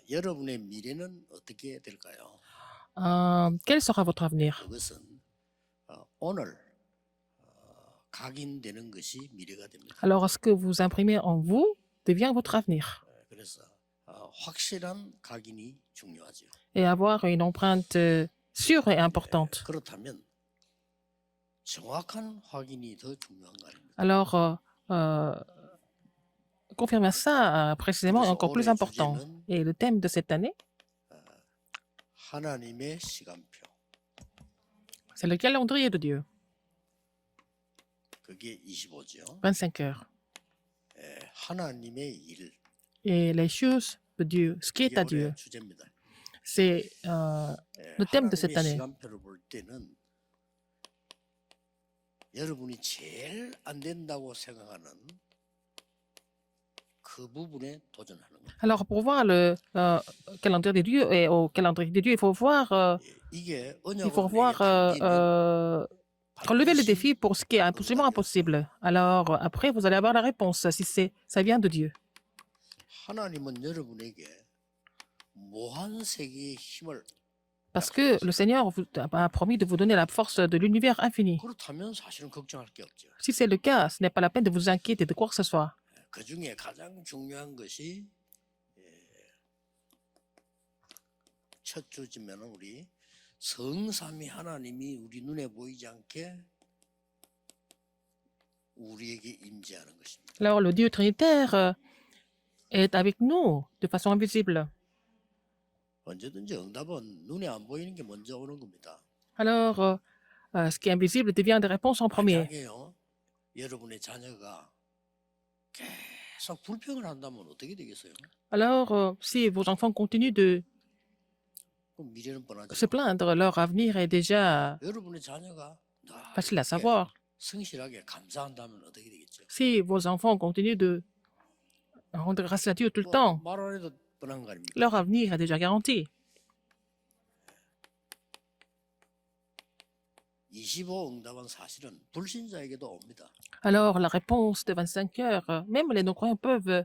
여러분의 미래는 어떻게 될까요? Quel sera votre avenir? 그것은 오늘 각인되는 것이 미래가 됩니다. Alors, ce que vous imprimez en vous devient votre avenir. 그래서 확실한 각인이 중요하죠. Et avoir une empreinte sûre et importante. 그렇다면 정확한 확인이 더 중요한 거 아닙니까? Alors, confirmer ça précisément est encore plus important. Et le thème de cette année, 하나님의 시간표. c'est le calendrier de Dieu, 그게 25죠. 25 heures. 하나님의 일. Et les choses de Dieu, ce qui est à 이게 Dieu, 올해 주제입니다. c'est le thème de cette 하나님의 année. 시간표를 볼 때는 여러분이 제일 안 된다고 생각하는 그 부분에 도전하는 거예요. Alors, pour voir le calendrier de Dieu et au calendrier de Dieu, il faut voir, 이게 il faut 언약으로 voir 내게 담기면 relever le 반드시 défi pour ce qui est absolument impossible. Alors, après, vous allez avoir la réponse si ça vient de Dieu. 하나님은 여러분에게 무한 세계의 힘을 Parce que le Seigneur a promis de vous donner la force de l'univers infini. 그렇다면 사실은 걱정할 게 없죠. Si c'est le cas, ce n'est pas la peine de vous inquiéter de quoi que ce soit. 그 중에 가장 중요한 것이 첫 주지면 우리 성삼위 하나님이 우리 눈에 보이지 않게 우리에게 임재하는 것입니다. Alors, le Dieu trinitaire est avec nous de façon invisible. 언제든지 응답은 눈에 안 보이는 게 먼저 오는 겁니다. Alors, ce qui est invisible devient des réponses en premier. 만약에요, 여러분의 자녀가 계속 불평을 한다면 어떻게 되겠어요? Alors, si vos enfants continuent de 그럼 미래는 뻔하죠. se plaindre, leur avenir est déjà 여러분의 자녀가 facile à savoir. 성실하게 감사한다면 어떻게 되겠죠? Si vos enfants continuent de rendre grâce à Dieu tout le temps, 말 안 해도 뻔한 거 아닙니까? leur avenir est déjà garanti. 25 응답은 사실은 불신자에게도 옵니다. Alors, la réponse de 25 heures, même les non-croyants peuvent 그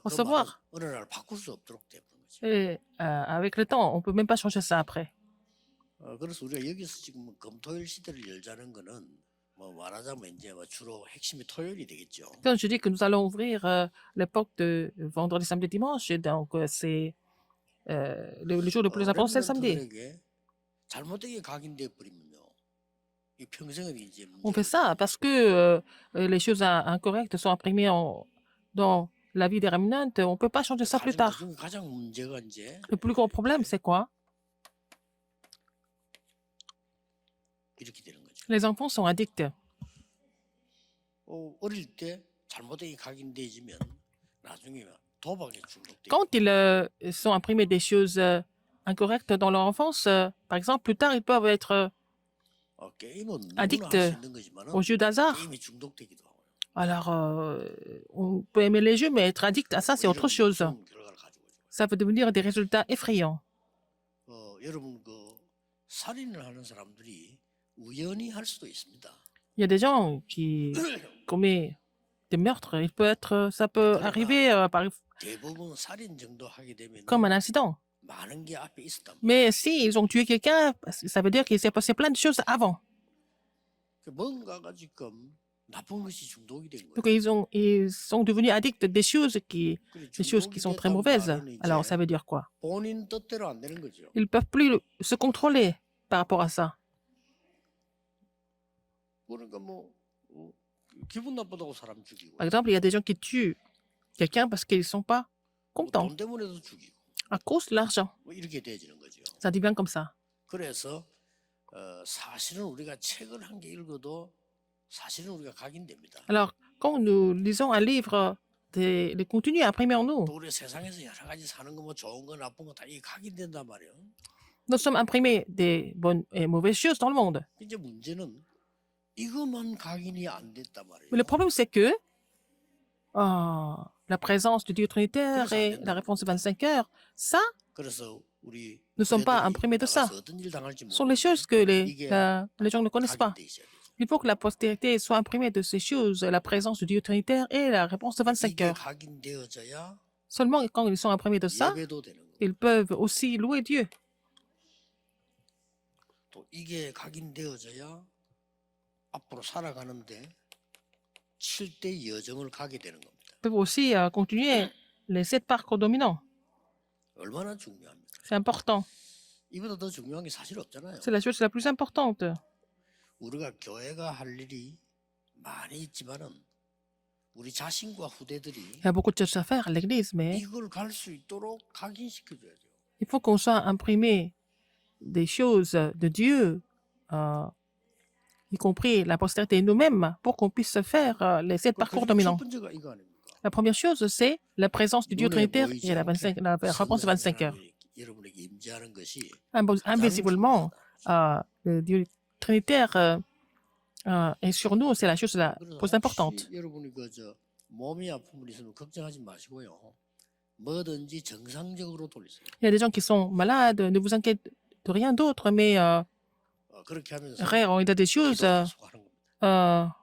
recevoir. 말은 어느 날 바꿀 수 없도록 되는 거죠. Et avec le temps, on ne peut même pas changer ça après. 그래서 우리가 여기서 지금 금토일 시대를 열자는 거는 뭐 말하자면 이제 뭐 주로 핵심이 토요일이 되겠죠. Quand je dis que nous allons ouvrir l'époque de vendredi, samedi, dimanche, et donc c'est le jour le plus important, c'est le samedi. 렘넌트들에게 잘못되게 각인돼 버리면요, 이 평생은 이제 On fait 문제가 ça parce que les choses incorrectes sont imprimées dans la vie des remnantes. On ne peut pas changer ça plus tard. 그중에 가장 문제가 이제 Le plus gros problème, c'est quoi? 이렇게 되는 거죠. Les enfants sont addicts. 어릴 때 잘못되게 각인되지면 나중에 도박에 중독돼. Quand ils sont imprimés des choses incorrectes dans leur enfance, par exemple, plus tard, ils peuvent être 게임은 누구나 addict 할 수 있는 거지만은 aux jeux d'hasard. 게임이 중독되기도 하고요. Alors, on peut aimer les jeux, mais être addict à ça, c'est autre chose. 이런 결과를 가지고 오죠. Ça peut devenir des résultats effrayants. 여러분 살인을 하는 사람들이 우연히 할 수도 있습니다. Il y a des gens qui commettent des meurtres. Ça peut arriver 대부분 살인 정도 하게 되면 comme un incident. 많은 게 앞에 있었단 말이에요. Mais s'ils ont tué quelqu'un, ça veut dire qu'il s'est passé plein de choses avant. 뭔가가 지금 나쁜 것이 중독이 된 Donc, 거예요. ils sont devenus addicts des choses qui sont très mauvaises. Alors, ça veut dire quoi? 본인 뜻대로 안 되는 거죠. Ils ne peuvent plus se contrôler par rapport à ça. 그러니까 기분 나쁘다고 사람 죽이고 Par exemple, il y a des gens qui tuent quelqu'un parce qu'ils ne sont pas contents 돈 때문에도 죽이고 à cause de l'argent. 이렇게 돼지는 거죠. Ça devient comme ça. 그래서 사실은 우리가 책을 한 개 읽어도 사실은 우리가 각인됩니다. Alors, quand nous lisons un livre, le contenu est imprimé en nous. 또 우리 세상에서 여러 가지 사는 거 좋은 거 나쁜 거 다 이 각인된단 말이에요. Nous sommes imprimés des bonnes et mauvaises choses dans le monde. 이제 문제는 이것만 각인이 안 됐단 말이에요. Mais le problème, c'est que la présence du Dieu trinitaire et la réponse de 25 heures, ça, 그래서 우리 ne sont pas 후대들이 imprimés de ça. 나가서 어떤 일 당할지 Ce sont les choses que les gens ne connaissent pas. 각인돼 있어야 되죠. Il faut que la postérité soit imprimée de ces choses, la présence du Dieu trinitaire et la réponse de 25 이게 heures. 각인되어져야 Seulement quand ils sont imprégnés de ça, 예배도 되는 겁니다. ils peuvent aussi louer Dieu. 또 이게 각인되어져야 앞으로 살아가는데 7대 여정을 가게 되는 겁니다. Ils peuvent aussi continuer les 7 parcours dominants. 얼마나 중요합니까? C'est important. 이보다 더 중요한 게 사실 없잖아요. C'est la chose la plus importante. 우리가 교회가 할 일이 많이 있지만은 우리 자신과 후대들이 Il y a beaucoup de choses à faire à l'église, mais 이걸 갈 수 있도록 각인시켜줘야죠. il faut qu'on soit imprimé des choses de Dieu, y compris la postérité et nous-mêmes, pour qu'on puisse faire les 7 parcours 첫 dominants. 번째가 이거 아닙니까? La première chose, c'est la présence du Dieu 눈에 trinitaire 보이지 et la 않게 réponse de 25 heures. 성령이 여러분에게 임재하는 것이 Invisiblement, le Dieu trinitaire est sur nous, c'est la chose la 그래서 plus importante. 혹시 여러분이 그저 몸이 아픔이 있으면 걱정하지 마시고요. 뭐든지 정상적으로 돌리세요. Il y a des gens qui sont malades, ne vous inquiétez de rien d'autre, mais 그렇게 하면서 on a des choses, 기도 계속하는 겁니다.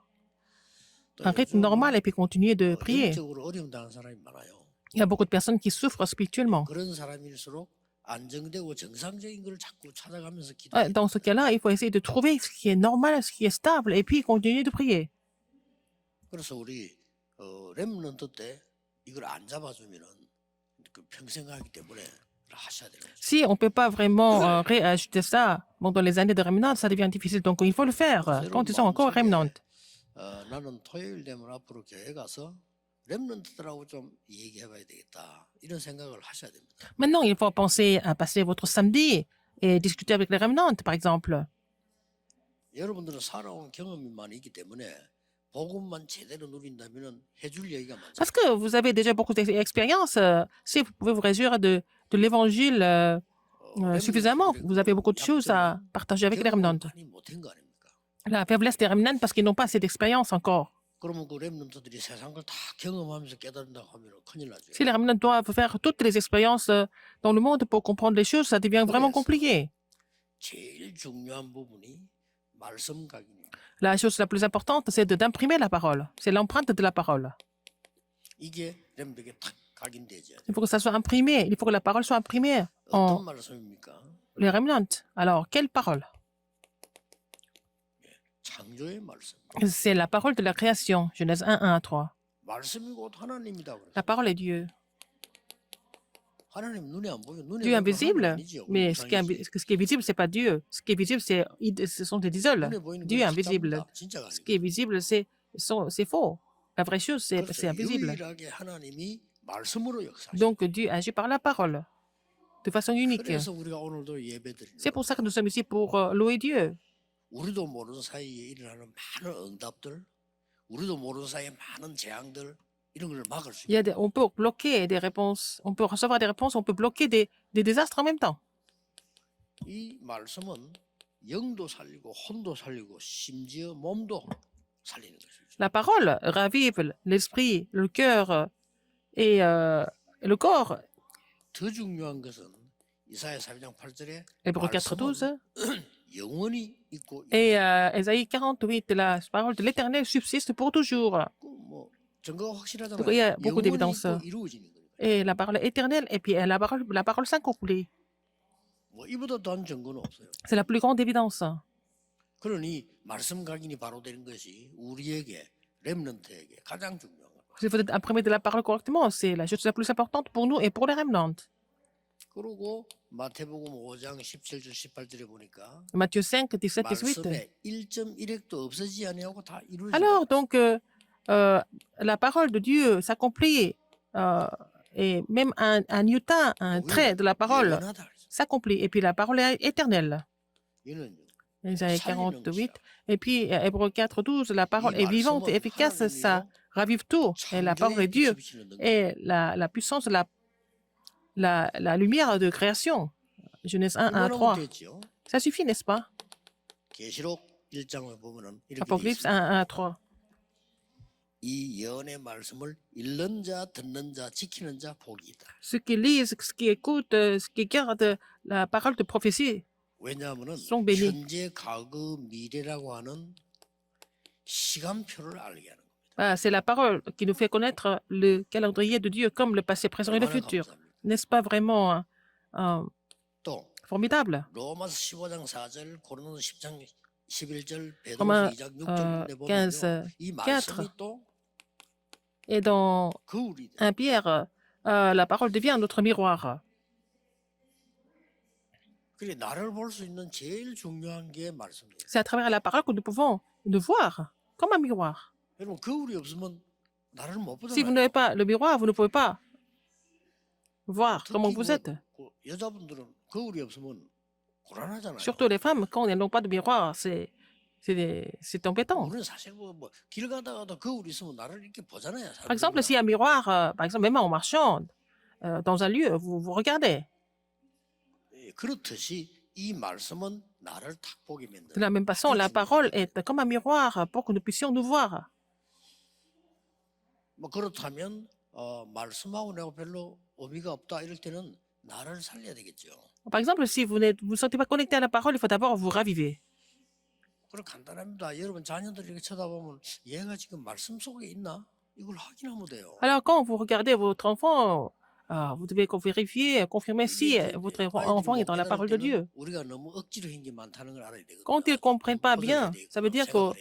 또 un rythme 요즘 normal et puis continuer de prier. 영적으로 어려움 당하는 사람이 많아요. Il y a beaucoup de personnes qui souffrent spirituellement. 그런 사람일수록 안정되고 정상적인 걸 자꾸 찾아가면서 기도해야 Dans ce cas-là, il faut essayer de trouver ce qui est normal, ce qui est stable, et puis continuer de prier. 그래서 우리 렘넌트 때 이걸 안 잡아주면은 그 평생 가기 때문에 하셔야 되는 거죠. Si on ne peut pas vraiment réajuster ça pendant les années de remnant, ça devient difficile. Donc, il faut le faire quand ils sont encore remnant. 나는 토요일 되면 앞으로 교회 가서 렘넌트들하고 좀 얘기해봐야 되겠다 이런 생각을 하셔야 됩니다. Maintenant, il faut penser à passer votre samedi et discuter avec les remnantes, par exemple. 여러분들은 살아온 경험이 많이 있기 때문에 복음만 제대로 누린다면은 해줄 얘기가 많죠. Parce que vous avez déjà beaucoup d'expérience. Si vous pouvez vous réjouir de l'évangile suffisamment, vous avez beaucoup de choses à partager avec les remnantes. 많이 못한 거 아닙니까? La faiblesse des remnantes parce qu'ils n'ont pas assez d'expérience encore. 그러면 그 렘넌트들이 세상 걸 다 경험하면서 깨달은다고 하면 큰일 나죠. Si les remnantes doivent faire toutes les expériences dans le monde pour comprendre les choses, ça devient vraiment compliqué. 제일 중요한 부분이 말씀 각인이에요. La chose la plus importante, c'est d'imprimer la parole. C'est l'empreinte de la parole. 이게 렘백에 탁 각인되죠. Il faut que ça soit imprimé. Il faut que la parole soit imprimée en 어떤 말씀입니까? les remnantes. Alors, quelle parole? 창조의 말씀. C'est la parole de la création. Genèse 1, 1 à 3. 말씀이 곧 하나님이다 그랬어요. La parole est Dieu. 하나님 눈에 안 보여. 눈에 Dieu 보이면 invisible, 하나님 아니지요. mais 우리 ce qui est, 이상이지. ce qui est visible, c'est pas Dieu. Ce qui est visible, ce sont des idoles. 눈에 보이는 Dieu est 건 invisible. 진짜입니다. 진짜가 Ce 아니고. qui est visible, c'est faux. La vraie chose, c'est 그래서 invisible. 유일하게 하나님이 말씀으로 역사하시죠. Donc, Dieu agit par la parole, de façon unique. 그래서 우리가 오늘도 예배드리는 C'est pour ça que nous sommes ici pour louer Dieu. 우리도 모르는 사이에 일어나는 많은 응답들, 우리도 모르는 사이에 많은 재앙들 이런 걸 막을 수 Il y a 있어요. on peut bloquer des réponses, on peut recevoir des réponses, on peut bloquer des désastres en même temps. 이 말씀은 영도 살리고 혼도 살리고 심지어 몸도 살리는 것이죠. La parole ravive l'esprit, le cœur et le corps. 더 중요한 것은 이사야 4장 8절에 Hébreux 4.12 영원히 있고 et Ésaïe 48, la parole de l'Éternel subsiste pour toujours. 뭐 증거가 확실하잖아요. Donc, il y a beaucoup 영원히 d'évidences. 있고 이루어지는 거예요. Et la parole éternelle et puis la parole s'accomplit. 뭐 이보다 더한 증거는 없어요. C'est la plus grande évidence. 그러니 말씀 각인이 바로 되는 것이 우리에게 렘넌트에게 가장 중요한 거예요. Si vous êtes imprimé de la parole correctement, c'est la chose la plus importante pour nous et pour les remnantes. 그리고 마태복음 5장 17절 18절에 보니까 Matthieu 5, 17 et 18. 말씀에 1.1핵도 없어지지 아니하고 다 이루어진다. Alors, donc, la parole de Dieu s'accomplit et même un newton, un trait de la parole 영원하다 그랬어요. s'accomplit. Et puis la parole est éternelle. 이는 Isaïe 48. Et puis Hébreux 4, 12, la parole est vivante et efficace, ça ravive tout. Et la parole est Dieu. Et la puissance, la lumière de création. Genèse 1, 1, 3. 됐죠. Ça suffit, n'est-ce pas? 계시록 1장을 보면은 이렇게 돼 Apocalypse 1, 있습니다. 1, 3. 이 예언의 말씀을 읽는 자, 듣는 자, 지키는 자 복이 있다. Ceux qui lisent, ceux qui écoutent, ceux qui gardent la parole de prophétie 왜냐하면은 sont bénis. 현재, 과거, 미래라고 하는 시간표를 알게 하는 겁니다. C'est la parole qui nous fait connaître le calendrier de Dieu comme le passé, présent et le 얼마나 futur. 감사합니까? N'est-ce pas vraiment 또 formidable? 로마서 15장 4절, 고린도서 10장 11절, 베드로서 Romains 2장 6절 데 15, 보면요. 이 4. 말씀이 또 Et dans 거울이 돼. 1 Pierre, la parole devient notre miroir. 그래 나를 볼 수 있는 제일 중요한 게 말씀이에요. C'est à travers la parole que nous pouvons nous voir comme un miroir. 여러분 거울이 없으면 나를 못 Si vous 보잖아요. n'avez pas le miroir, vous ne pouvez pas voir comment 특히 vous êtes. 그 여자분들은 거울이 없으면 고란하잖아요. Surtout les femmes, quand elles n'ont pas de miroir, c'est embêtant. 우리는 사실 길 가다가도 거울이 있으면 나를 이렇게 보잖아요. Par exemple, s'il y a un miroir, par exemple, même en marchant dans un lieu, vous regardez. 그렇듯이 이 말씀은 나를 탁 보게 De 만드는. la même façon, la parole est comme un miroir pour que nous puissions nous voir. 뭐 그렇다면 말씀하고 내가 별로 의미가 없다 이럴 때는 나를 살려야 되겠죠. Par exemple, si vous ne vous sentez pas connecté à la parole, il faut d'abord vous raviver. 그럼 간단합니다. 여러분 자녀들 이렇게 쳐다보면 얘가 지금 말씀 속에 있나? 이걸 확인하면 돼요. Alors, quand vous regardez votre enfant, vous devez vérifier, confirmer si votre enfant est dans la parole de Dieu. 우리가 너무 억지로 한 게 많다는 걸 알아야 되거든요. Quand ils ne comprennent pas bien, ça veut dire que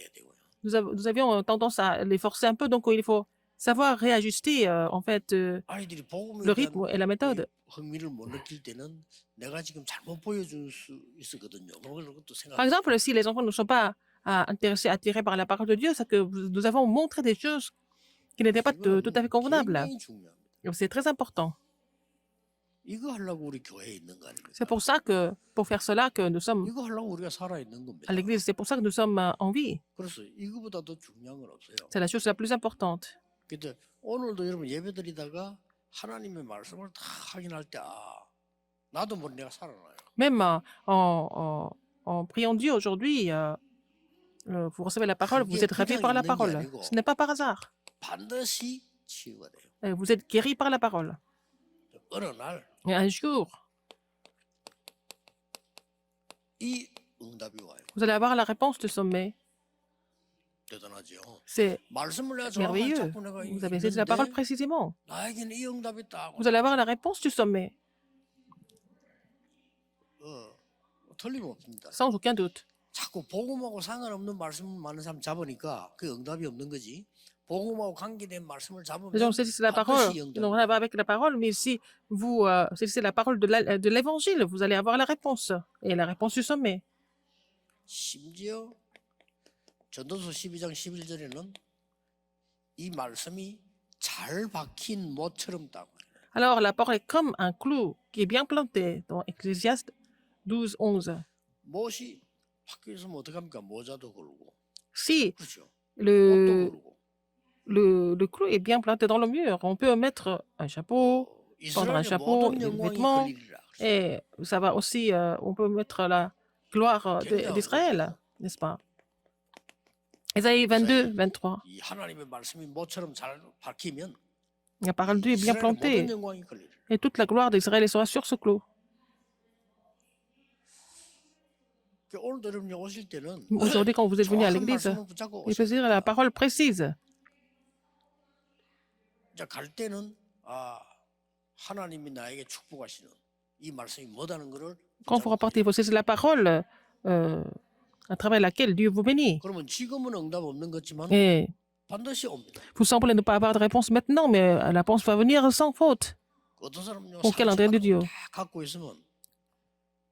nous avions tendance à les forcer un peu, donc il faut savoir réajuster en fait 아이들이 복음에 le 대한 rythme et la méthode. 흥미를 못 느낄 때는 내가 지금 잘못 보여줄 수 있었거든요. 그것도 생각. Par exemple, si les enfants ne sont pas intéressés, attirés par la parole de Dieu, c'est que nous avons montré des choses qui n'étaient pas tout à fait convenables. 굉장히 중요합니다. C'est très important. 이거 하려고 우리 교회에 있는 거 아닙니까? C'est pour ça que, pour faire cela, que nous sommes 이거 하려고 우리가 살아 있는 겁니다. à l'église. C'est pour ça que nous sommes en vie. 그래서 이거보다 더 중요한 건 없어요. C'est la chose la plus importante. 근데 오늘도 여러분 예배드리다가 하나님의 말씀을 다 확인할 때 나도 모르게 내가 살아나요. Même en priant Dieu aujourd'hui, vous recevez la parole, vous êtes ravi par la parole. Ce n'est pas par hasard. 반드시 치유가 돼요. Vous êtes guéri par la parole. 어느 날 Et un jour, 이 응답이 와요. vous allez avoir la réponse du sommet. 대단하죠. C'est 말씀을 내가 정확하게 merveilleux. 잡고 내가 Vous avez saisi la parole 읽는데 précisément. 나에게는 이 응답이 있다고. Vous allez avoir la réponse du sommet, 틀림없습니다. sans aucun doute. 자꾸 복음하고 상관없는 말씀 많은 사람 잡으니까 그 응답이 없는 거지. 복음하고 관계된 말씀을 잡으면 Les gens saisissent la parole, 반드시 ils 응답이. n'ont rien à voir avec la parole, mais si vous saisissez la parole de l'évangile, vous allez avoir la réponse, et la réponse du sommet. 심지어 전도서 12장 11절에는 이 말씀이 잘 박힌 못처럼 따고. Alors, la parole est comme un clou qui est bien planté dans Ecclésiaste 12, 11. 못이 박혀 있으면 어떡합니까? 모자도 걸고. Si 그렇죠. le, 옷도 걸고. le clou est bien planté dans le mur, on peut mettre un chapeau, prendre un 이스라엘의 chapeau, 모든 des 영광이 vêtements, 걸리리라. et ça va aussi, on peut mettre la gloire d'Israël, n'est-ce pas? Ésaïe 22, 23. 이 하나님의 말씀이 못처럼 잘 박히면 La parole de Dieu est bien 이스라엘의 plantée, 모든 영광이 걸리리라. et toute la gloire d'Israël sera sur ce clou. 오늘도 여러분이 오실 때는 Aujourd'hui, quand vous êtes venu à 정확한 l'église, 말씀을 붙잡고 il faut dire la parole précise. 이제 갈 때는 하나님이 나에게 축복하시는 이 말씀이 뭐다는 것을 Quand vous repartez, il faut saisir la parole à travers laquelle Dieu vous bénit. 그러면 지금은 응답 없는 것지만 Et 반드시 옵니다. vous semblez ne pas avoir de réponse maintenant, mais la réponse va venir sans faute. 어떤 사람은요 Au calendrier de Dieu. 다 갖고 있으면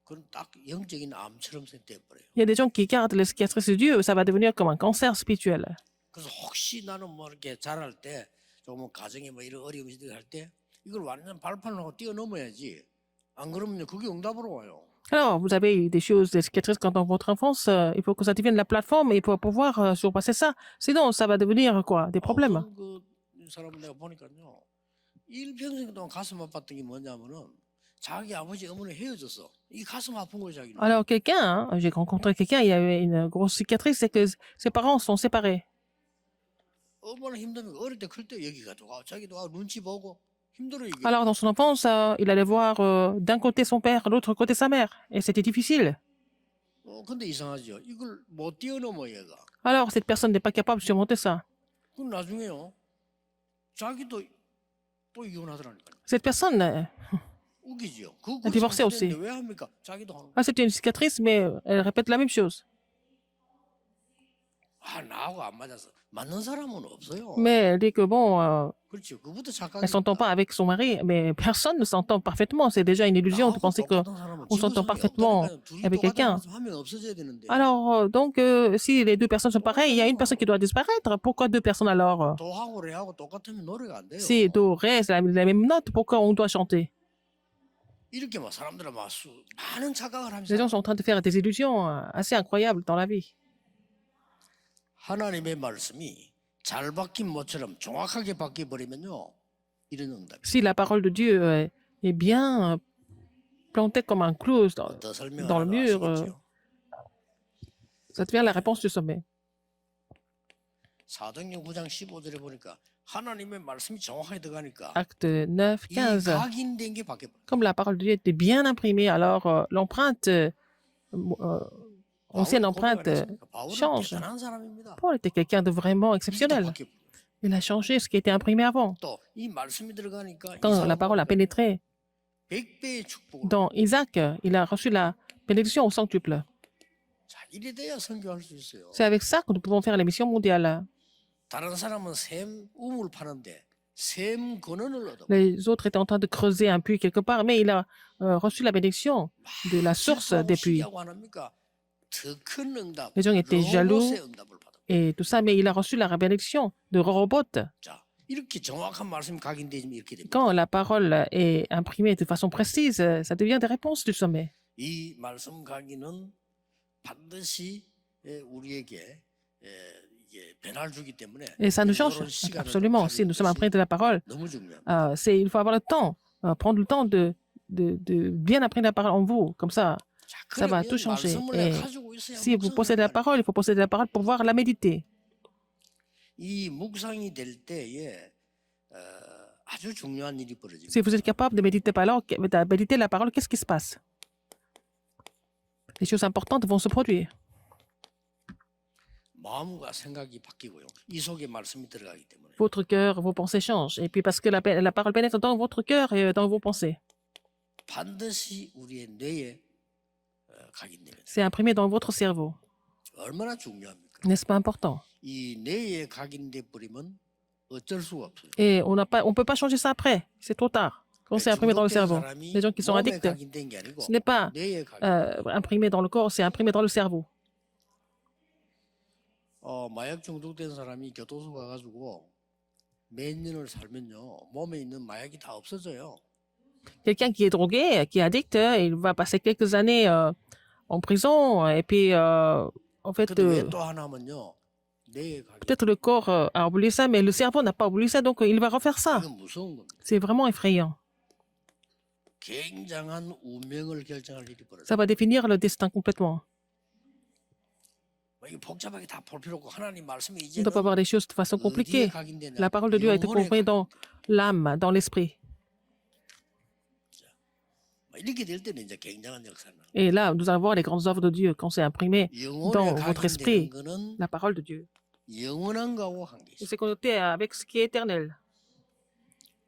그건 딱 영적인 암처럼 돼버려요. Il y a des gens qui gardent les cicatrices de Dieu, ça va devenir comme un cancer spirituel. 그래서 혹시 나는 뭐 이렇게 자랄 때 조금 가정에 뭐 이런 어려움이 할 때 이걸 완전 발판을 하고 뛰어넘어야지. 안 그러면 그게 응답으로 와요. Alors, vous avez eu des choses, des cicatrices quand dans votre enfance, il faut que ça devienne la plateforme et pour pouvoir surpasser ça. Sinon, ça va devenir quoi? Des problèmes. 그 사람을 내가 보니까요. 일평생 동안 가슴 아팠던 게 뭐냐면은 자기 아버지 어머니 헤어졌어. 이 가슴 아픈 거예요, 자기는. Alors, quelqu'un, j'ai rencontré quelqu'un, il y avait une grosse cicatrice, c'est que ses parents sont séparés. 얼마나 힘듭니까? 어릴 때 클 때 여기 가지고 자기도 눈치 보고 힘들어 이게. Alors, dans son enfance, il allait voir d'un côté son père, de l'autre côté sa mère. Et c'était difficile. 근데 이상하죠. 이걸 못 뛰어넘어 얘가. Alors, cette personne n'est pas capable de surmonter ça. 그 나중에요. 자기도 또 이혼하더라니까요. Cette personne 웃기지요. a divorcé aussi. 잘못했는데 왜 합니까? 자기도 하는. Ah, c'était une cicatrice, mais elle répète la même chose. 아, 나하고 안 맞아서 맞는 사람은 없어요. Mais elle dit que bon, 그렇죠. 그부터 elle s'entend pas 착각입니다. avec son mari, mais personne ne s'entend parfaitement. C'est déjà une illusion de 나하고 penser que 똑같은 사람은 on s'entend 지구상에 parfaitement 없다니까요. 둘이 avec 똑같은 quelqu'un. 말씀 하면 없어져야 되는데. Alors, donc, si les deux personnes sont pareilles, il y a une personne qui doit disparaître. Pourquoi deux personnes alors? 도하고 레하고 똑같으면 노래가 안 돼요. Si Do, Ré, c'est la même note, pourquoi on doit chanter? 이렇게 막 사람들은 막 많은 착각을 Les gens 하면서 sont en train de faire des illusions assez incroyables dans la vie. 하나님의 말씀이 잘 박힌 모처럼 정확하게 박혀 버리면요. 이런 응답. Si la parole de Dieu est bien plantée comme un clou 더 설명 dans le 안 mur, 하시겠죠. ça devient la réponse du sommet. 사도행전 9장 15절에 보니까 하나님의 말씀이 정확하게 들어가니까 Acte 9, 이 15. 각인된 게 바뀌어. Comme la parole de Dieu était bien imprimée, alors l'empreinte, ancienne empreinte, 바울은 change. 대단한 사람입니다. Paul était quelqu'un de vraiment 이게 다 exceptionnel. 바뀌어. Il a changé ce qui était imprimé avant. 또이 말씀이 들어가니까 Quand la parole a pénétré 100배의 축복을. dans Isaac, il a reçu la bénédiction au centuple. 자, 이래 돼야 선교할 수 있어요. C'est avec ça que nous pouvons faire les missions mondiales. 다른 사람은 샘 우물 파는데 샘 근원을 얻어. Les autres étaient en train de creuser un puits quelque part, mais il a reçu la bénédiction de la source des puits. Les gens étaient jaloux et tout ça, mais il a reçu la bénédiction de Rehoboth. 자, 이렇게 정확한 말씀이 각인되면 이렇게 됩니다. Quand la parole est imprimée de façon précise, ça devient des réponses du sommet. 이 말씀 각인은 반드시 우리에게 이게 변화를 주기 때문에 Et ça nous change 이런 시간을 absolument. Si nous sommes imprimés de la parole, 너무 중요합니다. il faut avoir le temps, prendre le temps de bien imprimer la parole en vous. Comme ça, 자, ça va 그러면 tout changer. 말씀을 Et 가지고 있어야 si vous 묵상을 possédez la 한다는 parole, il faut posséder la parole pour pouvoir la méditer. 이 묵상이 될 때에 아주 중요한 일이 벌어집니다. Si vous êtes capable de méditer la parole, qu'est-ce qui se passe? Les choses importantes vont se produire. 마음과 생각이 바뀌고요. 이 속에 말씀이 들어가기 때문에 Votre cœur, vos pensées changent. Et puis parce que la parole pénètre dans votre cœur et dans vos pensées. 반드시 우리의 뇌에 각인됩니다. C'est imprimé dans votre cerveau. 얼마나 중요합니까? N'est-ce pas important? 이 뇌에 각인돼 버리면 어쩔 수가 없어요. Et on ne peut pas changer ça après. C'est trop tard. Quand c'est imprimé dans le cerveau. Les gens qui sont 몸에 addicts, 각인된 게 아니고 ce n'est pas 뇌에 각인. imprimé dans le corps, c'est imprimé dans le cerveau. 마약 중독된 사람이 교도소 가가지고 몇 년을 살면요 몸에 있는 마약이 다 없어져요. Quelqu'un qui est drogué, qui est addict, il va passer quelques années en prison et puis en fait 근데 왜 또 하나면요 뇌에 각인. peut-être le corps a oublié ça, mais le cerveau n'a pas oublié ça, donc il va refaire ça. 이건 무서운 겁니다. C'est vraiment effrayant. 굉장한 운명을 결정할 일이 벌어져요. Ça va définir le destin complètement. 이게 복잡하게 다 볼 필요 없고 하나님 말씀이 On ne 이제는 doit pas voir les choses de façon 어디에 compliquée. 각인되냐? La parole de Dieu a été 영혼에 comprise dans l'âme, dans l'esprit. 이렇게 될 때는 이제 굉장한 역사는 Et là, nous allons voir les grandes œuvres de Dieu quand c'est imprimé 영혼에 dans votre esprit, 각인되는 거는 la parole de Dieu. 영원한 거하고 관계 Et 있어요. c'est connecté avec ce qui est éternel.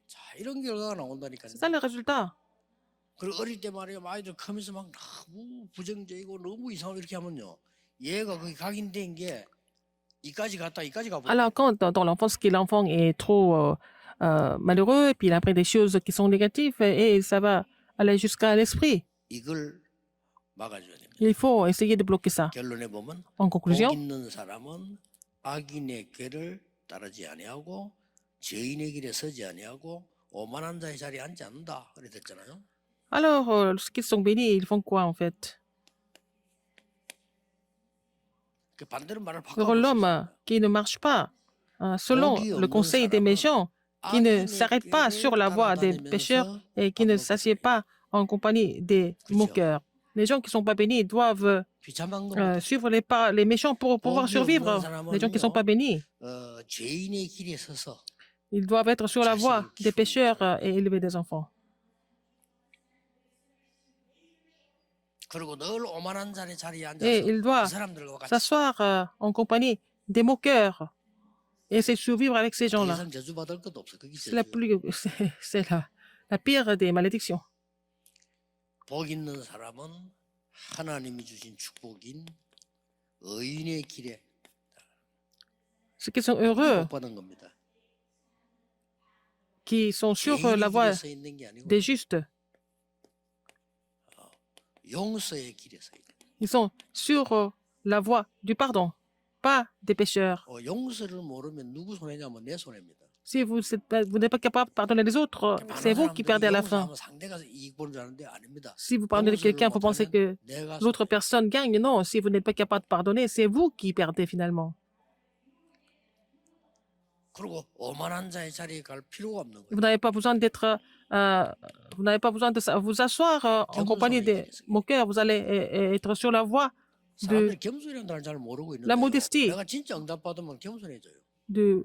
자, 이런 결과가 나온다니까요. C'est ça le résultat. 그리고 어릴 때 말이야 아이들 커면서 막 너무 부정적이고 너무 이상하고 이렇게 하면요 얘가 거기 각인된 게 이까지 갔다 이까지 가버려. Alors, quand dans l'enfance, l'enfant est trop malheureux, et puis il apprend des choses qui sont négatives, et ça va aller jusqu'à l'esprit. 이걸 막아줘야 됩니다. Il faut essayer de bloquer ça. 결론에 보면 En 복 conclusion, 있는 사람은 악인의 꾀를 따르지 아니하고 죄인의 길에 서지 아니하고 오만한 자의 자리에 앉지 않는다. 그래 됐잖아요. alors, lorsqu'ils sont bénis, ils font quoi en fait? 그 반대로 말을 Alors, 바꿔볼 수 l'homme 있습니다. qui ne marche pas selon le conseil des méchants, qui ne s'arrête pas sur la voie des pécheurs et qui ne s'assied pas en compagnie des moqueurs. Les gens qui ne sont pas bénis doivent 비참한 겁니다. suivre les méchants pour pouvoir survivre. Les gens qui ne sont pas bénis, 죄인의 길에 서서 ils doivent être sur la voie des pécheurs et élever des enfants. 그리고 늘 오만한 자리에 앉아서 Et il doit 그 사람들과 같이 s'asseoir en compagnie des moqueurs. et essaie de survivre avec ces 더 gens-là. 이상 저주받을 것도 없어. 그게 C'est la, 저주야. c'est la pire des malédictions. 복 있는 사람은 하나님이 주신 축복인 의인의 길에 Ceux qui sont 그게 heureux, 복 받은 겁니다. qui sont sur la 개인의 voie 길에 서 있는 게 아니고 des justes, 용서의 길에 서 있는. ils sont sur la voie du pardon, pas des pécheurs. 용서를 모르면 누구 손해냐면 내 손해입니다. Si vous n'êtes pas capable de pardonner les autres, c'est vous qui perdez à la fin. 용서하면 상대가 이익 보는 줄 아는데 아닙니다. Si vous pardonnez quelqu'un, vous pensez que 내가 l'autre personne gagne. Non, si vous n'êtes pas capable de pardonner, c'est vous qui perdez finalement. 그리고 오만한 자의 자리에 갈 필요가 없는 거예요. Vous n'avez pas besoin d'être, vous n'avez pas besoin de vous asseoir en compagnie des moqueurs. Vous allez être sur la voie 사람들이 겸손이라는 단어를 잘 모르고 있는데 la modestie, 내가 진짜 응답 받으면 겸손해져요. de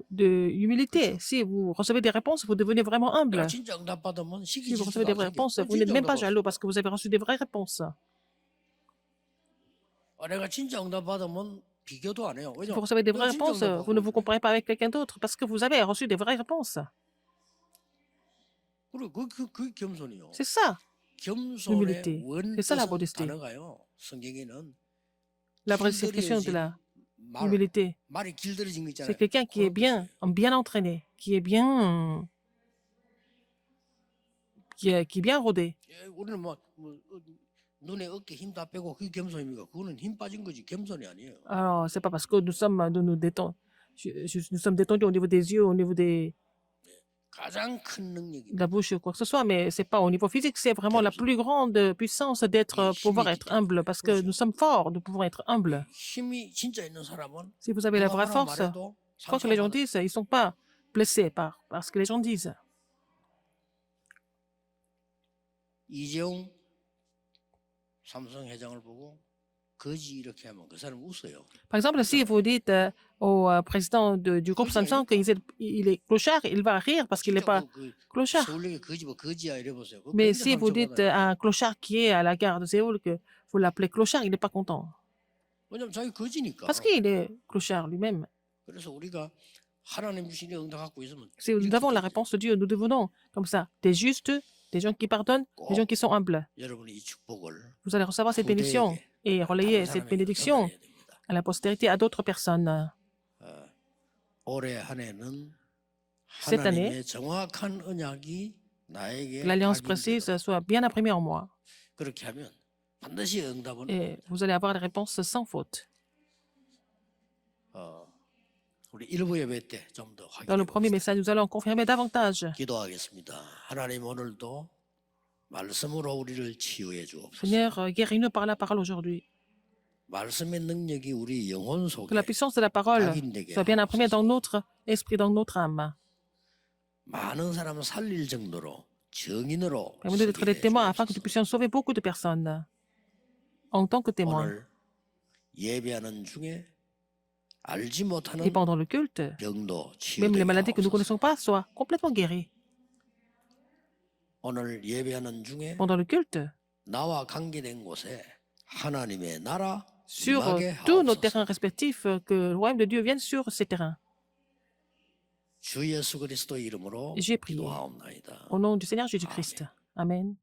humilité. Si vous recevez des réponses, vous devenez vraiment humble. 내가 진짜 응답 받으면 Si 시기 vous recevez des vraies réponses, vous n'êtes même pas jaloux parce que vous avez reçu des vraies réponses. 내가 진짜 응답 받으면 비교도 안 해요. Si vous recevez des vraies réponses, vous ne vous comparez pas avec quelqu'un d'autre parce que vous avez reçu des vraies réponses. 그리고 그 겸손이요. C'est ça, 겸손의 l'humilité. C'est ça la 원뜻은 modestie. 단어가요. 성경에는 La vraie signification de la 말, humilité, 말이 길들여진 거 있잖아요. c'est quelqu'un qui est bien entraîné, qui est bien rodé. 우리는 눈에 어깨 힘 다 빼고 그게 겸손입니까? 그거는 힘 빠진 거지 겸손이 아니에요. Alors, c'est pas parce que nous sommes détendus au niveau des yeux, au niveau de 가장 큰 능력이 la bouche ou quoi que ce soit, mais c'est pas au niveau physique, c'est vraiment la plus grande puissance d'être, pouvoir être humble, parce que nous sommes forts de pouvoir être humble. 힘이 진짜 있는 사람은 Si vous avez la vraie 누가 force, 말해도 quoi que les gens 상처받아. disent, ils sont pas blessés par ce que les gens disent. 이재용 삼성 회장을 보고 거지 이렇게 하면 그 사람 웃어요. Par exemple, si vous dites au président du groupe Samsung qu'il est clochard, il va rire parce qu'il n'est pas clochard. 서울역에 거지 뭐 거지야 이래보세요. 그거 Mais 굉장히 si vous dites 상처받아요. à un clochard qui est à la gare de Séoul que vous l'appelez clochard, il n'est pas content. 왜냐면 자기 거지니까. Parce qu'il est clochard lui-même. 그래서 우리가 하나님 주신 응답 갖고 있으면 Si nous avons la réponse de Dieu, nous devenons comme ça des justes, des gens qui pardonnent, des gens qui sont humbles. 여러분이 이 축복을 Vous allez recevoir cette bénédiction et relayer cette bénédiction 전해야 됩니다. à la postérité, à d'autres personnes. 올해 한 해는 Cette année, 하나님의 정확한 언약이 나에게 que l'alliance 각인되도록. précise soit bien imprimée en moi. 그렇게 하면 반드시 응답은 Et vous allez avoir des réponses sans faute. 우리 일부 예배 때 좀 더 Dans le 확인해 premier 봅시다. message, nous allons confirmer davantage. 기도하겠습니다. 하나님 오늘도 말씀으로 우리를 치유해 주옵소서. Seigneur, guéris-nous par la parole aujourd'hui. 말씀의 능력이 우리 영혼 Que 속에 la puissance de la parole 각인되게 soit bien imprimée 하옵소서. dans notre esprit, dans notre âme. 많은 사람을 살릴 정도로 증인으로 Permettez d'être des 서게 해 témoins afin que nous 주옵소서. puissions sauver beaucoup de personnes. En tant que témoins. 오늘 예배하는 중에 알지 못하는 Et pendant le culte, 병도 même les 치유되게 maladies que nous ne 하옵소서. connaissons pas soient complètement guéries. 오늘 예배하는 중에 Pendant le culte, 나와 관계된 곳에 하나님의 나라 sur 임하게 tous nos 하옵소서. terrains respectifs, que le royaume de Dieu vienne sur ces terrains. 주 예수 그리스도 이름으로 J'ai prié 기도하옵나이다. au nom du Seigneur Jésus-Christ. Amen.